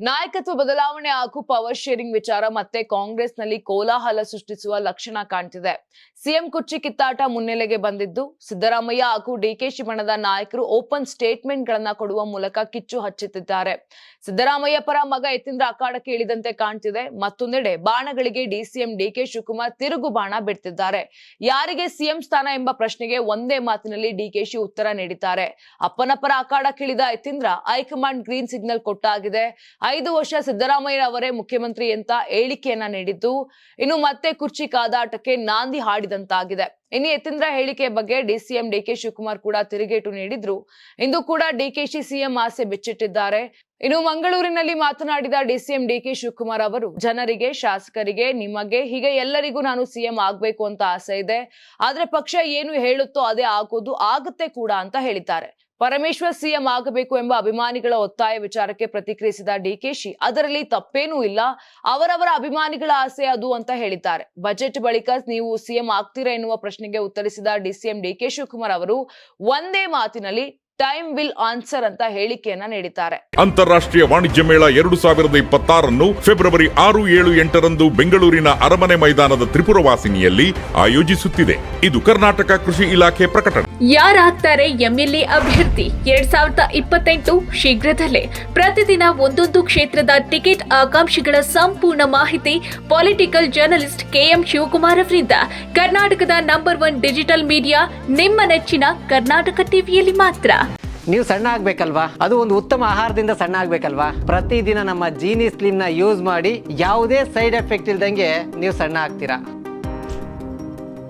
ನಾಯಕತ್ವ ಬದಲಾವಣೆ ಹಾಗೂ ಪವರ್ ಶೇರಿಂಗ್ ವಿಚಾರ ಮತ್ತೆ ಕಾಂಗ್ರೆಸ್ನಲ್ಲಿ ಕೋಲಾಹಲ ಸೃಷ್ಟಿಸುವ ಲಕ್ಷಣ ಕಾಣ್ತಿದೆ. ಸಿಎಂ ಕುರ್ಚಿ ಕಿತ್ತಾಟ ಮುನ್ನೆಲೆಗೆ ಬಂದಿದ್ದು, ಸಿದ್ದರಾಮಯ್ಯ ಹಾಗೂ ಡಿಕೆಶಿ ಬಣದ ನಾಯಕರು ಓಪನ್ ಸ್ಟೇಟ್ಮೆಂಟ್ ಗಳನ್ನ ಕೊಡುವ ಮೂಲಕ ಕಿಚ್ಚು ಹಚ್ಚುತ್ತಿದ್ದಾರೆ. ಸಿದ್ದರಾಮಯ್ಯ ಪರ ಮಗ ಯತೀಂದ್ರ ಅಖಾಡಕ್ಕೆ ಇಳಿದಂತೆ ಕಾಣ್ತಿದೆ. ಮತ್ತೊಂದೆಡೆ ಬಾಣಗಳಿಗೆ ಡಿಸಿಎಂ ಡಿಕೆ ಶಿವಕುಮಾರ್ ತಿರುಗು ಬಾಣ ಬಿಡ್ತಿದ್ದಾರೆ. ಯಾರಿಗೆ ಸಿಎಂ ಸ್ಥಾನ ಎಂಬ ಪ್ರಶ್ನೆಗೆ ಒಂದೇ ಮಾತಿನಲ್ಲಿ ಡಿಕೆಶಿ ಉತ್ತರ ನೀಡಿದ್ದಾರೆ. ಅಪ್ಪನ ಪರ ಅಖಾಡಕ್ಕಿಳಿದ ಯತೀಂದ್ರ ಹೈಕಮಾಂಡ್ ಗ್ರೀನ್ ಸಿಗ್ನಲ್ ಕೊಟ್ಟಾಗಿದೆ. 5 ವರ್ಷ ಸಿದ್ದರಾಮಯ್ಯ ಅವರೇ ಮುಖ್ಯಮಂತ್ರಿ ಅಂತ ಹೇಳಿಕೆಯನ್ನ ನೀಡಿದ್ದು, ಇನ್ನು ಮತ್ತೆ ಕುರ್ಚಿ ಕಾದಾಟಕ್ಕೆ ನಾಂದಿ ಹಾಡಿದಂತಾಗಿದೆ. ಇನ್ನು ಯತೀಂದ್ರ ಹೇಳಿಕೆ ಬಗ್ಗೆ ಡಿಸಿಎಂ ಡಿಕೆ ಶಿವಕುಮಾರ್ ಕೂಡ ತಿರುಗೇಟು ನೀಡಿದ್ರು. ಇಂದು ಕೂಡ ಡಿಕೆಶಿ ಸಿಎಂ ಆಸೆ ಬಿಚ್ಚಿಟ್ಟಿದ್ದಾರೆ. ಇನ್ನು ಮಂಗಳೂರಿನಲ್ಲಿ ಮಾತನಾಡಿದ ಡಿಸಿಎಂ ಡಿಕೆ ಶಿವಕುಮಾರ್ ಅವರು, ಜನರಿಗೆ, ಶಾಸಕರಿಗೆ, ನಿಮಗೆ, ಹೀಗೆ ಎಲ್ಲರಿಗೂ ನಾನು ಸಿಎಂ ಆಗ್ಬೇಕು ಅಂತ ಆಸೆ ಇದೆ. ಆದ್ರೆ ಪಕ್ಷ ಏನು ಹೇಳುತ್ತೋ ಅದೇ ಆಗೋದು, ಆಗುತ್ತೆ ಕೂಡ ಅಂತ ಹೇಳಿದ್ದಾರೆ. ಪರಮೇಶ್ವರ್ ಸಿಎಂ ಆಗಬೇಕು ಎಂಬ ಅಭಿಮಾನಿಗಳ ಒತ್ತಾಯ ವಿಚಾರಕ್ಕೆ ಪ್ರತಿಕ್ರಿಯಿಸಿದ ಡಿಕೆಶಿ, ಅದರಲ್ಲಿ ತಪ್ಪೇನೂ ಇಲ್ಲ, ಅವರವರ ಅಭಿಮಾನಿಗಳ ಆಸೆ ಅದು ಅಂತ ಹೇಳಿದ್ದಾರೆ. ಬಜೆಟ್ ಬಳಿಕ ನೀವು ಸಿಎಂ ಆಗ್ತೀರಾ ಎನ್ನುವ ಪ್ರಶ್ನೆಗೆ ಉತ್ತರಿಸಿದ ಡಿಸಿಎಂ ಡಿಕೆ ಶಿವಕುಮಾರ್ ಅವರು ಒಂದೇ ಮಾತಿನಲ್ಲಿ ಟೈಮ್ ವಿಲ್ ಆನ್ಸರ್ ಅಂತ ಹೇಳಿಕೆಯನ್ನ ನೀಡಿದ್ದಾರೆ. ಅಂತಾರಾಷ್ಟ್ರೀಯ ವಾಣಿಜ್ಯ ಮೇಳ 2026 ಫೆಬ್ರವರಿ 6, 7, 8 ಬೆಂಗಳೂರಿನ ಅರಮನೆ ಮೈದಾನದ ತ್ರಿಪುರವಾಸಿನಿಯಲ್ಲಿ ಆಯೋಜಿಸುತ್ತಿದೆ. ಇದು ಕರ್ನಾಟಕ ಕೃಷಿ ಇಲಾಖೆ ಪ್ರಕಟಣೆ. ಯಾರಾಗ್ತಾರೆ ಎಂಎಲ್ಎ ಅಭ್ಯರ್ಥಿ 2028 ಶೀಘ್ರದಲ್ಲೇ. ಪ್ರತಿದಿನ ಒಂದೊಂದು ಕ್ಷೇತ್ರದ ಟಿಕೆಟ್ ಆಕಾಂಕ್ಷಿಗಳ ಸಂಪೂರ್ಣ ಮಾಹಿತಿ ಪೊಲಿಟಿಕಲ್ ಜರ್ನಲಿಸ್ಟ್ ಕೆಎಂ ಶಿವಕುಮಾರ್ ಅವರಿಂದ. ಕರ್ನಾಟಕದ ನಂಬರ್ 1 ಡಿಜಿಟಲ್ ಮೀಡಿಯಾ ನಿಮ್ಮ ನೆಚ್ಚಿನ ಕರ್ನಾಟಕ ಟಿವಿಯಲ್ಲಿ ಮಾತ್ರ. ನೀವು ಸಣ್ಣ ಆಗ್ಬೇಕಲ್ವಾ? ಅದು ಒಂದು ಉತ್ತಮ ಆಹಾರದಿಂದ ಸಣ್ಣ ಆಗ್ಬೇಕಲ್ವಾ? ಪ್ರತಿದಿನ ನಮ್ಮ ಜೀನಿ ಸ್ಲಿಮ್ ನ ಯೂಸ್ ಮಾಡಿ ಯಾವುದೇ ಸೈಡ್ ಎಫೆಕ್ಟ್ ಇಲ್ದಂಗೆ ನೀವು ಸಣ್ಣ ಆಗ್ತೀರಾ.